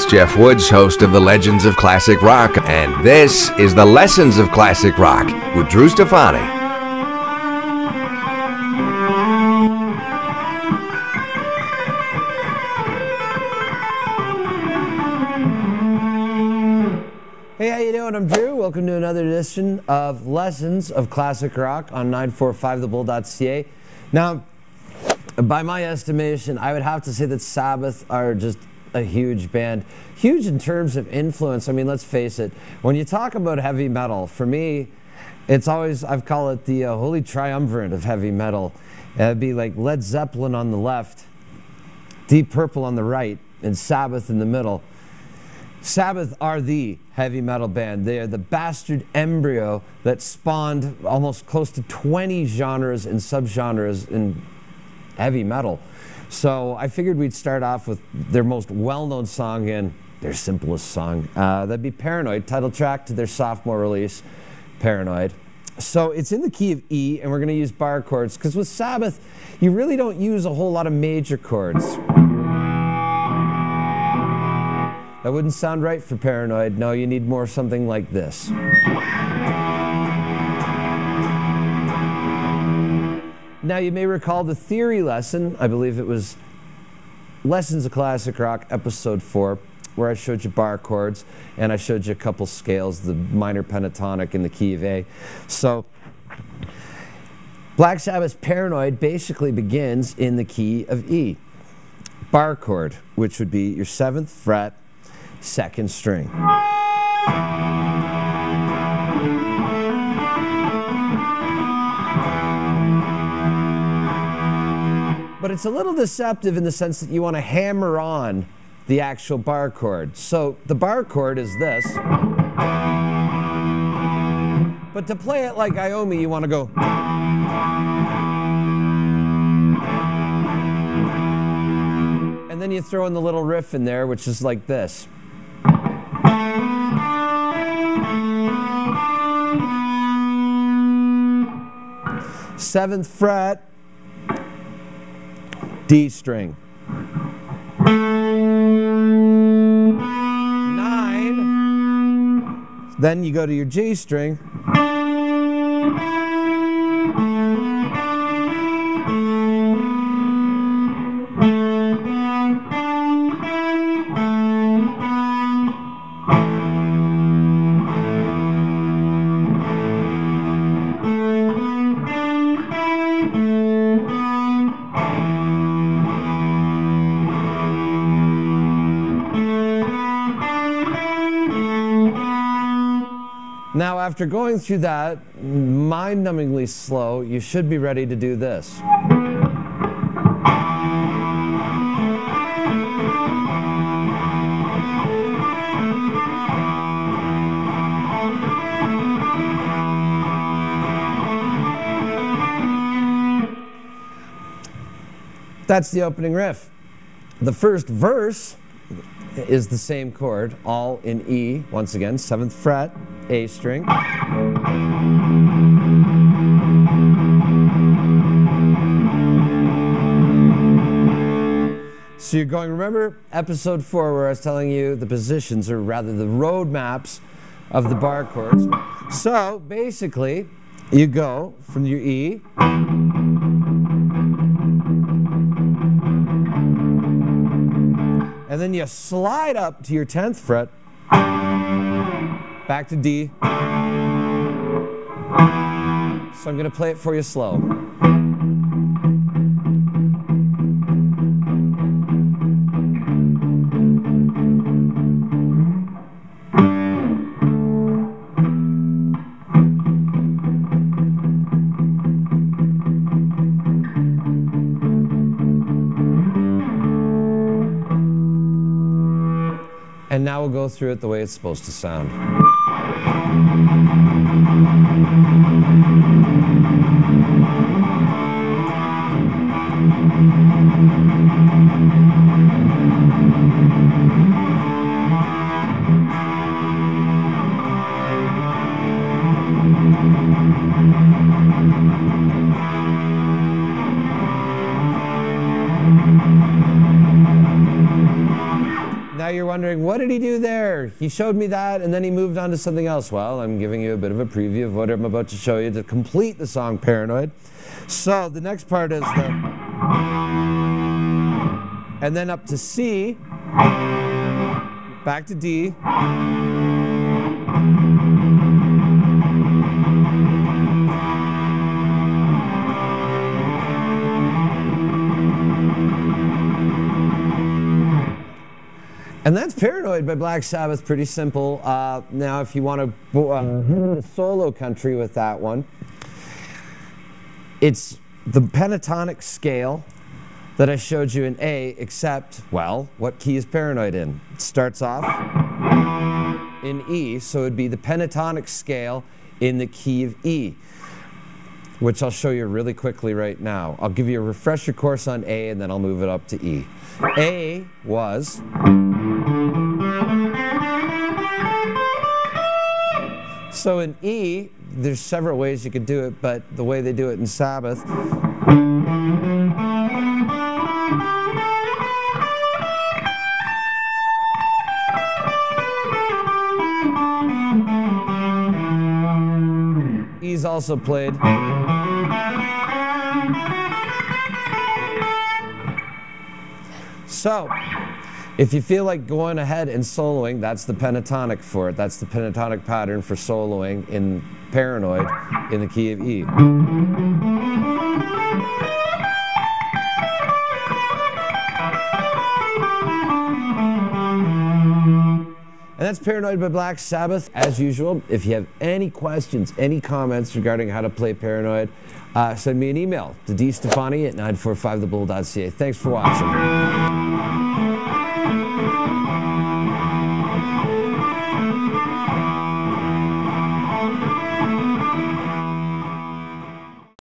It's Jeff Woods, host of the Legends of Classic Rock, and this is the Lessons of Classic Rock with Drew Stefani. Hey, how you doing? I'm Drew. Welcome to another edition of Lessons of Classic Rock on 945thebull.ca. Now, by my estimation, I would have to say that Sabbath are just a huge band. Huge in terms of influence. I mean, let's face it. When you talk about heavy metal, for me, it's always, I've called it the holy triumvirate of heavy metal. It'd be like Led Zeppelin on the left, Deep Purple on the right, and Sabbath in the middle. Sabbath are the heavy metal band. They are the bastard embryo that spawned almost close to 20 genres and subgenres in heavy metal. So I figured we'd start off with their most well-known song and their simplest song. That'd be Paranoid, title track to their sophomore release, Paranoid. So it's in the key of E, and we're going to use bar chords, because with Sabbath, you really don't use a whole lot of major chords. That wouldn't sound right for Paranoid. No, you need more something like this. Now, you may recall the theory lesson. I believe it was Lessons of Classic Rock, episode 4, where I showed you bar chords, and I showed you a couple scales, the minor pentatonic and the key of A. So, Black Sabbath's Paranoid basically begins in the key of E. Bar chord, which would be your 7th fret, 2nd string. But it's a little deceptive in the sense that you want to hammer on the actual bar chord. So the bar chord is this. But to play it like Iomi, you want to go. And then you throw in the little riff in there, which is like this. 7th fret, D string. 9. Then you go to your G string. Now, after going through that, mind-numbingly slow, you should be ready to do this. That's the opening riff. The first verse is the same chord, all in E, once again, 7th fret, A string. So you're going, remember episode 4 where I was telling you the positions, or rather the road maps of the bar chords. So basically, you go from your E, and then you slide up to your 10th fret, back to D. So I'm going to play it for you slow. And now we'll go through it the way it's supposed to sound. you're wondering, what did he do there? He showed me that and then he moved on to something else. Well, I'm giving you a bit of a preview of what I'm about to show you to complete the song Paranoid. So the next part is the... and then up to C, back to D, and that's Paranoid by Black Sabbath. Pretty simple. Now, if you want to hit into solo country with that one, it's the pentatonic scale that I showed you in A, except, well, what key is Paranoid in? It starts off in E, so it would be the pentatonic scale in the key of E, which I'll show you really quickly right now. I'll give you a refresher course on A, and then I'll move it up to E. A was... so in E, there's several ways you could do it, but the way they do it in Sabbath, E's also played. So, if you feel like going ahead and soloing, that's the pentatonic for it. That's the pentatonic pattern for soloing in Paranoid in the key of E. And that's Paranoid by Black Sabbath. As usual, if you have any questions, any comments regarding how to play Paranoid, send me an email to Stefani at 945thebull.ca. Thanks for watching.